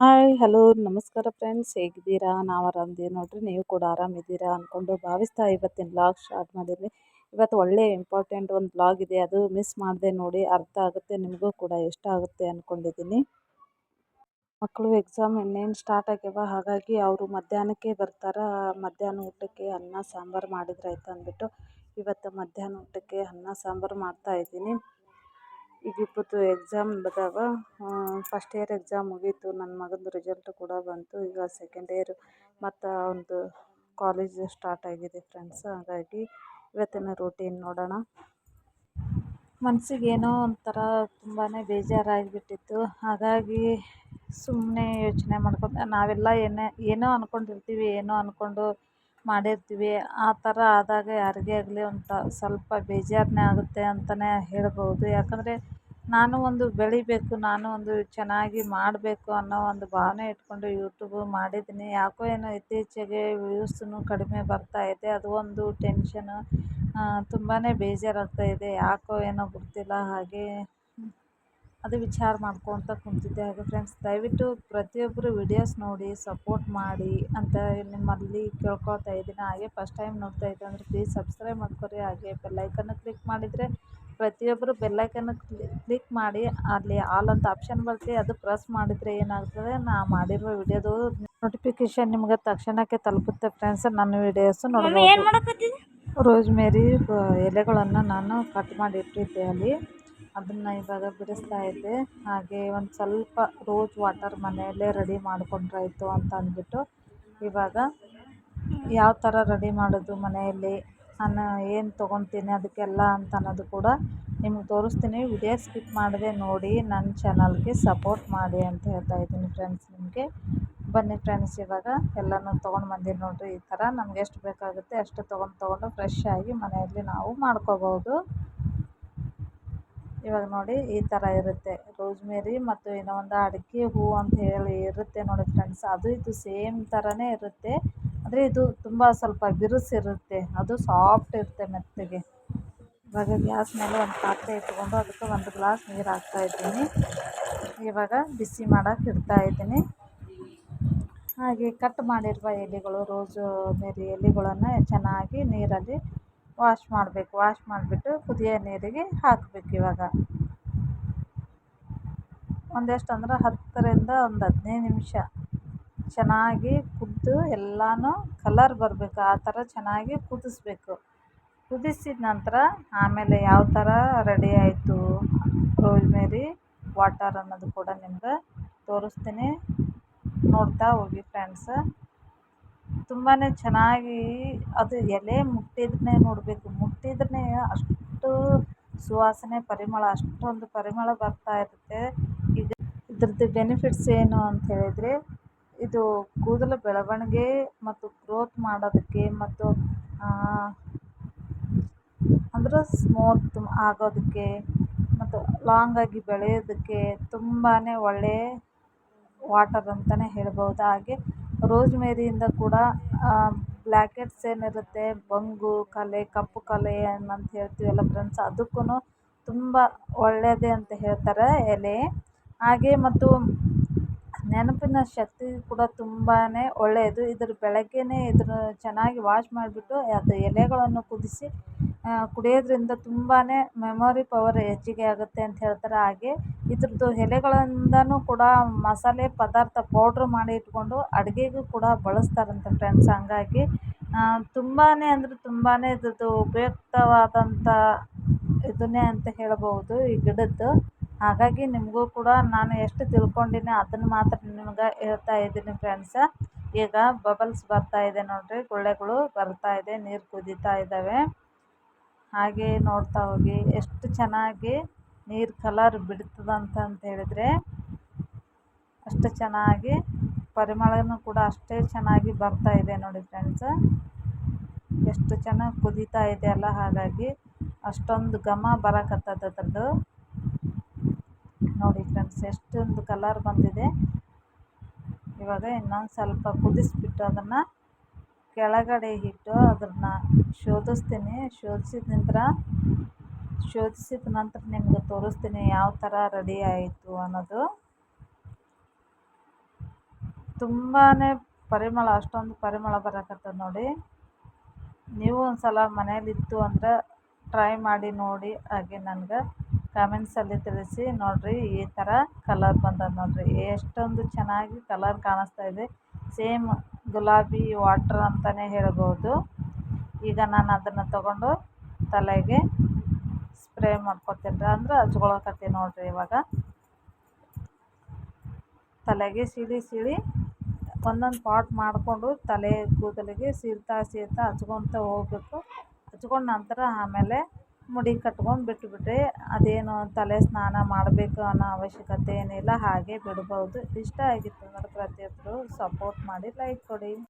Hi hello ನಮಸ್ಕಾರ friends, ಹೇಗಿದ್ದೀರಾ? ನಾವು ಆರಾಮಿದ್ದೀವಿ ನೋಡ್ರಿ. ನೀವು ಕೂಡ ಆರಾಮಿದ್ದೀರಾ ಅಂದ್ಕೊಂಡು ಭಾವಿಸ್ತಾ ಇವತ್ತಿನ ಬ್ಲಾಗ್ ಸ್ಟಾರ್ಟ್ ಮಾಡಿದ್ವಿ. ಇವತ್ತು ಒಳ್ಳೆ ಇಂಪಾರ್ಟೆಂಟ್ ಒಂದು ಬ್ಲಾಗ್ ಇದೆ, ಅದು ಮಿಸ್ ಮಾಡದೆ ನೋಡಿ, ಅರ್ಥ ಆಗುತ್ತೆ, ನಿಮಗೂ ಕೂಡ ಇಷ್ಟ ಆಗುತ್ತೆ ಅಂದ್ಕೊಂಡಿದ್ದೀನಿ. ಮಕ್ಕಳು ಎಕ್ಸಾಮ್ ಇನ್ನೇನು ಸ್ಟಾರ್ಟ್ ಆಗ್ಯಾವ, ಹಾಗಾಗಿ ಅವರು ಮಧ್ಯಾಹ್ನಕ್ಕೆ ಬರ್ತಾರ. ಮಧ್ಯಾಹ್ನ ಊಟಕ್ಕೆ ಅನ್ನ ಸಾಂಬಾರು ಮಾಡಿದ್ರೆ ಆಯ್ತು ಅಂದ್ಬಿಟ್ಟು ಇವತ್ತು ಮಧ್ಯಾಹ್ನ ಊಟಕ್ಕೆ ಅನ್ನ ಸಾಂಬಾರು ಮಾಡ್ತಾ ಇದ್ದೀನಿ. ಈಗ ಇವತ್ತು ಎಕ್ಸಾಮ್ ಬದಾವ. ಫಸ್ಟ್ ಇಯರ್ ಎಕ್ಸಾಮ್ ಮುಗೀತು, ನನ್ನ ಮಗಂದು ರಿಸಲ್ಟ್ ಕೂಡ ಬಂತು. ಈಗ ಸೆಕೆಂಡ್ ಇಯರ್ ಮತ್ತು ಒಂದು ಕಾಲೇಜ್ ಸ್ಟಾರ್ಟ್ ಆಗಿದೆ ಫ್ರೆಂಡ್ಸ್. ಹಾಗಾಗಿ ಇವತ್ತಿನ ರೂಟೀನ್ ನೋಡೋಣ. ಮನಸ್ಸಿಗೆ ಏನೋ ಒಂಥರ ತುಂಬಾ ಬೇಜಾರಾಗಿಬಿಟ್ಟಿತ್ತು. ಹಾಗಾಗಿ ಸುಮ್ಮನೆ ಯೋಚನೆ ಮಾಡ್ಕೊಂಡು ನಾವೆಲ್ಲ ಏನೋ ಅಂದ್ಕೊಂಡಿರ್ತೀವಿ, ಏನೋ ಅಂದ್ಕೊಂಡು ಮಾಡಿರ್ತೀವಿ. ಆ ಥರ ಆದಾಗ ಯಾರಿಗೇ ಆಗಲಿ ಸ್ವಲ್ಪ ಬೇಜಾರನ್ನೇ ಆಗುತ್ತೆ ಅಂತಲೇ ಹೇಳ್ಬೋದು. ಯಾಕಂದರೆ ನಾನು ಒಂದು ಬೆಳಿಬೇಕು, ನಾನು ಒಂದು ಚೆನ್ನಾಗಿ ಮಾಡಬೇಕು ಅನ್ನೋ ಒಂದು ಭಾವನೆ ಇಟ್ಕೊಂಡು ಯೂಟ್ಯೂಬ್ ಮಾಡಿದ್ದೀನಿ. ಯಾಕೋ ಏನೋ ಇತ್ತೀಚೆಗೆ ವ್ಯೂಸೂ ಕಡಿಮೆ ಬರ್ತಾಯಿದೆ, ಅದು ಒಂದು ಟೆನ್ಷನು. ತುಂಬಾ ಬೇಜಾರಾಗ್ತಾಯಿದೆ, ಯಾಕೋ ಏನೋ ಗೊತ್ತಿಲ್ಲ. ಹಾಗೆ ಅದು ವಿಚಾರ ಮಾಡ್ಕೊತ ಕುಂತಿದ್ದೆ. ಹಾಗೆ ಫ್ರೆಂಡ್ಸ್, ದಯವಿಟ್ಟು ಪ್ರತಿಯೊಬ್ಬರು ವಿಡಿಯೋಸ್ ನೋಡಿ ಸಪೋರ್ಟ್ ಮಾಡಿ ಅಂತ ನಿಮ್ಮಲ್ಲಿ ಕೇಳ್ಕೊಳ್ತಾ ಇದ್ದೀನಿ. ಹಾಗೆ ಫಸ್ಟ್ ಟೈಮ್ ನೋಡ್ತಾ ಇದ್ದೆ ಅಂದರೆ ಪ್ಲೀಸ್ ಸಬ್ಸ್ಕ್ರೈಬ್ ಮಾಡ್ಕೊರಿ. ಹಾಗೆ ಬೆಲ್ಲೈಕನ್ನು ಕ್ಲಿಕ್ ಮಾಡಿದರೆ ಪ್ರತಿಯೊಬ್ಬರು ಬೆಲ್ಲೈಕನ್ನು ಕ್ಲಿಕ್ ಮಾಡಿ, ಅಲ್ಲಿ ಆಲ್ ಅಂತ ಆಪ್ಷನ್ ಬರುತ್ತೆ, ಅದು ಪ್ರೆಸ್ ಮಾಡಿದರೆ ಏನಾಗ್ತದೆ, ನಾ ಮಾಡಿರುವ ವಿಡಿಯೋದು ನೋಟಿಫಿಕೇಷನ್ ನಿಮ್ಗೆ ತಕ್ಷಣಕ್ಕೆ ತಲುಪುತ್ತೆ ಫ್ರೆಂಡ್ಸ್. ನನ್ನ ವಿಡಿಯೋಸು ನೋಡ್ಬೋದು. ರೋಸ್ಮೇರಿ ಎಲೆಗಳನ್ನು ನಾನು ಕಟ್ ಮಾಡಿ ಇಟ್ಟಿದ್ದೆ ಅಲ್ಲಿ, ಅದನ್ನು ಇವಾಗ ಬಿಡಿಸ್ತಾ ಇದ್ದೆ. ಹಾಗೆ ಒಂದು ಸ್ವಲ್ಪ ರೋಸ್ ವಾಟರ್ ಮನೆಯಲ್ಲೇ ರೆಡಿ ಮಾಡ್ಕೊಂಡ್ರಾಯ್ತು ಅಂತ ಅಂದ್ಬಿಟ್ಟು ಇವಾಗ ಯಾವ ಥರ ರೆಡಿ ಮಾಡೋದು ಮನೆಯಲ್ಲಿ, ನಾನು ಏನು ತೊಗೊತೀನಿ ಅದಕ್ಕೆಲ್ಲ ಅಂತ ಅನ್ನೋದು ಕೂಡ ನಿಮ್ಗೆ ತೋರಿಸ್ತೀನಿ. ವಿಡಿಯೋ ಸ್ಕಿಪ್ ಮಾಡದೆ ನೋಡಿ, ನನ್ನ ಚಾನಲ್ಗೆ ಸಪೋರ್ಟ್ ಮಾಡಿ ಅಂತ ಹೇಳ್ತಾ ಇದ್ದೀನಿ ಫ್ರೆಂಡ್ಸ್. ನಿಮಗೆ ಬನ್ನಿ ಫ್ರೆಂಡ್ಸ್, ಇವಾಗ ಎಲ್ಲನೂ ತೊಗೊಂಡು ಬಂದಿನಿ ನೋಡಿರಿ. ಈ ಥರ ನಮ್ಗೆ ಎಷ್ಟು ಬೇಕಾಗುತ್ತೆ ಅಷ್ಟು ತೊಗೊಂಡು ಫ್ರೆಶ್ ಆಗಿ ಮನೆಯಲ್ಲಿ ನಾವು ಮಾಡ್ಕೋಬೋದು. ಇವಾಗ ನೋಡಿ ಈ ಥರ ಇರುತ್ತೆ ರೋಸ್ಮೇರಿ ಮತ್ತು ಏನೋ ಒಂದು ಅಡಿಕೆ ಹೂವು ಅಂತ ಹೇಳಿ ಇರುತ್ತೆ ನೋಡಿ ಫ್ರೆಂಡ್ಸ್. ಅದು ಇದು ಸೇಮ್ ಥರನೇ ಇರುತ್ತೆ, ಆದರೆ ಇದು ತುಂಬ ಸ್ವಲ್ಪ ಬಿರುಸಿರುತ್ತೆ, ಅದು ಸಾಫ್ಟ್ ಇರುತ್ತೆ ಮೆತ್ತಗೆ. ಇವಾಗ ಗ್ಯಾಸ್ ಮೇಲೆ ಒಂದು ಪಾತ್ರೆ ಇಟ್ಕೊಂಡು ಅದಕ್ಕೆ ಒಂದು ಗ್ಲಾಸ್ ನೀರು ಹಾಕ್ತಾಯಿದ್ದೀನಿ. ಇವಾಗ ಬಿಸಿ ಮಾಡೋಕೆ ಇಡ್ತಾಯಿದ್ದೀನಿ. ಹಾಗೆ ಕಟ್ ಮಾಡಿರುವ ಎಲೆಗಳು, ರೋಸು ಮೇರಿ ಎಲೆಗಳನ್ನು ಚೆನ್ನಾಗಿ ನೀರಲ್ಲಿ ವಾಶ್ ಮಾಡಬೇಕು. ವಾಶ್ ಮಾಡಿಬಿಟ್ಟು ಕುದಿಯೋ ನೀರಿಗೆ ಹಾಕಬೇಕು. ಇವಾಗ ಒಂದೆಷ್ಟು ಅಂದ್ರೆ 10ರಿಂದ ಒಂದು 15 ನಿಮಿಷ ಚೆನ್ನಾಗಿ ಕುದ್ದು ಎಲ್ಲನೂ ಕಲರ್ ಬರಬೇಕು, ಆ ಥರ ಚೆನ್ನಾಗಿ ಕುದಿಸ್ಬೇಕು. ಕುದಿಸಿದ ನಂತರ ಆಮೇಲೆ ಯಾವ ಥರ ರೆಡಿ ಆಯಿತು ರೋಸ್ಮೇರಿ ವಾಟರ್ ಅನ್ನೋದು ಕೂಡ ನಿಮ್ಗೆ ತೋರಿಸ್ತೀನಿ, ನೋಡ್ತಾ ಹೋಗಿ ಫ್ರೆಂಡ್ಸ್. ತುಂಬಾ ಚೆನ್ನಾಗಿ ಅದು ಎಲೆ ಮುಟ್ಟಿದ್ರೆ ನೋಡಬೇಕು, ಮುಟ್ಟಿದ್ರೆ ಅಷ್ಟು ಸುವಾಸನೆ ಪರಿಮಳ, ಅಷ್ಟೊಂದು ಪರಿಮಳ ಬರ್ತಾ ಇರುತ್ತೆ. ಈಗ ಇದ್ರದ್ದು ಬೆನಿಫಿಟ್ಸ್ ಏನು ಅಂತ ಹೇಳಿದರೆ, ಇದು ಕೂದಲು ಬೆಳವಣಿಗೆ ಮತ್ತು ಗ್ರೋತ್ ಮಾಡೋದಕ್ಕೆ ಮತ್ತು ಅಂದ್ರೆ ಸ್ಮೂತ್ ಆಗೋದಕ್ಕೆ ಮತ್ತು ಲಾಂಗಾಗಿ ಬೆಳೆಯೋದಕ್ಕೆ ತುಂಬಾ ಒಳ್ಳೆಯ ವಾಟರ್ ಅಂತಲೇ ಹೇಳ್ಬೋದು. ಹಾಗೆ ರೋಸ್ಮೇರಿಯಿಂದ ಕೂಡ ಬ್ಲ್ಯಾಕ್ ಹೆಡ್ಸ್ ಏನಿರುತ್ತೆ, ಬಂಗು ಕಲೆ, ಕಪ್ಪು ಕಲೆ ಅಂತ ಹೇಳ್ತೀವಲ್ಲ ಫ್ರೆಂಡ್ಸ್, ಅದಕ್ಕೂ ತುಂಬ ಒಳ್ಳೆಯದೇ ಅಂತ ಹೇಳ್ತಾರೆ ಎಲೆ. ಹಾಗೆ ಮತ್ತು ನೆನಪಿನ ಶಕ್ತಿ ಕೂಡ ತುಂಬಾ ಒಳ್ಳೆಯದು. ಇದ್ರ ಬೆಳಗ್ಗೆನೇ ಇದ್ರ ಚೆನ್ನಾಗಿ ವಾಶ್ ಮಾಡಿಬಿಟ್ಟು ಅದು ಎಲೆಗಳನ್ನು ಕುದಿಸಿ ಕುಡಿಯೋದ್ರಿಂದ ತುಂಬಾ ಮೆಮೊರಿ ಪವರ್ ಹೆಚ್ಚಿಗೆ ಆಗುತ್ತೆ ಅಂತ ಹೇಳ್ತಾರೆ. ಹಾಗೆ ಇದ್ರದ್ದು ಎಲೆಗಳಿಂದನೂ ಕೂಡ ಮಸಾಲೆ ಪದಾರ್ಥ ಪೌಡ್ರ್ ಮಾಡಿ ಇಟ್ಕೊಂಡು ಅಡುಗೆಗೂ ಕೂಡ ಬಳಸ್ತಾರಂತೆ ಫ್ರೆಂಡ್ಸ್. ಹಂಗಾಗಿ ತುಂಬಾ ಅಂದರೆ ತುಂಬಾ ಇದ್ರದ್ದು ಉಪಯುಕ್ತವಾದಂಥ ಇದನ್ನೇ ಅಂತ ಹೇಳ್ಬೋದು ಈ ಗಿಡದ್ದು. ಹಾಗಾಗಿ ನಿಮಗೂ ಕೂಡ ನಾನು ಎಷ್ಟು ತಿಳ್ಕೊಂಡಿನಿ ಅದನ್ನು ಮಾತ್ರ ನಿಮ್ಗೆ ಹೇಳ್ತಾ ಇದ್ದೀನಿ ಫ್ರೆಂಡ್ಸ. ಈಗ ಬಬಲ್ಸ್ ಬರ್ತಾ ಇದೆ ನೋಡಿರಿ, ಗುಳ್ಳೆಗಳು ಬರ್ತಾ ಇದೆ, ನೀರು ಕುದೀತಾ ಇದ್ದಾವೆ. ಹಾಗೆ ನೋಡ್ತಾ ಹೋಗಿ ಎಷ್ಟು ಚೆನ್ನಾಗಿ ನೀರು ಕಲರ್ ಬಿಡ್ತದಂತ ಹೇಳಿದರೆ ಅಷ್ಟು ಚೆನ್ನಾಗಿ ಪರಿಮಳನೂ ಕೂಡ ಅಷ್ಟೇ ಚೆನ್ನಾಗಿ ಬರ್ತಾ ಇದೆ ನೋಡಿ ಫ್ರೆಂಡ್ಸ್. ಎಷ್ಟು ಚೆನ್ನಾಗಿ ಕುದೀತಾ ಇದೆ ಅಲ್ಲ, ಹಾಗಾಗಿ ಅಷ್ಟೊಂದು ಘಮ ಬರಕತ್ತದ ಅದ್ರದ್ದು ನೋಡಿ ಫ್ರೆಂಡ್ಸ್, ಎಷ್ಟೊಂದು ಕಲರ್ ಬಂದಿದೆ. ಇವಾಗ ಇನ್ನೊಂದು ಸ್ವಲ್ಪ ಕುದಿಸ್ಬಿಟ್ಟು ಅದನ್ನು ಕೆಳಗಡೆ ಇಟ್ಟು ಅದನ್ನು ಶೋಧಿಸ್ತೀನಿ. ಶೋಧಿಸಿದ ನಂತರ ನಿಮಗೆ ತೋರಿಸ್ತೀನಿ ಯಾವ ಥರ ರೆಡಿ ಆಯಿತು ಅನ್ನೋದು. ತುಂಬಾ ಪರಿಮಳ, ಅಷ್ಟೊಂದು ಪರಿಮಳ ಬರಕತ್ತದ ನೋಡಿ. ನೀವು ಒಂದ್ಸಲ ಮನೇಲಿತ್ತು ಅಂದ್ರೆ ಟ್ರೈ ಮಾಡಿ ನೋಡಿ. ಹಾಗೆ ನನಗೆ ಕಾಮೆಂಟ್ಸಲ್ಲಿ ತಿಳಿಸಿ. ನೋಡಿರಿ ಈ ಥರ ಕಲರ್ ಬಂದದ ನೋಡಿರಿ, ಎಷ್ಟೊಂದು ಚೆನ್ನಾಗಿ ಕಲರ್ ಕಾಣಿಸ್ತಾ ಇದೆ. ಸೇಮ್ ಗುಲಾಬಿ ವಾಟ್ರ್ ಅಂತಲೇ ಹೇಳ್ಬೋದು. ಈಗ ನಾನು ಅದನ್ನು ತಗೊಂಡು ತಲೆಗೆ ಸ್ಪ್ರೇ ಮಾಡ್ಕೊತೀನಿ ಅಂದ್ರೆ ಹಚ್ಕೊಳಕತ್ತೀನಿ ನೋಡಿರಿ. ಇವಾಗ ತಲೆಗೆ ಸೀಳಿ ಒಂದೊಂದು ಪಾಟ್ ಮಾಡಿಕೊಂಡು ತಲೆ ಕೂದಲಿಗೆ ಸೀಳ್ತಾ ಹಚ್ಕೊತ ಹೋಗ್ಬೇಕು. ಹಚ್ಕೊಂಡು ನಂತರ ಆಮೇಲೆ ಮುಡಿ ಕಟ್ಕೊಂಡು ಬಿಟ್ಟುಬಿಟ್ರೆ ಅದೇನು ತಲೆ ಸ್ನಾನ ಮಾಡಬೇಕು ಅನ್ನೋ ಅವಶ್ಯಕತೆ ಏನಿಲ್ಲ, ಹಾಗೆ ಬಿಡ್ಬೋದು. ಇಷ್ಟ ಆಗಿತ್ತು ಅಂದರೆ ಪ್ರತಿಯೊಬ್ಬರು ಸಪೋರ್ಟ್ ಮಾಡಿ, ಲೈಕ್ ಕೊಡಿ.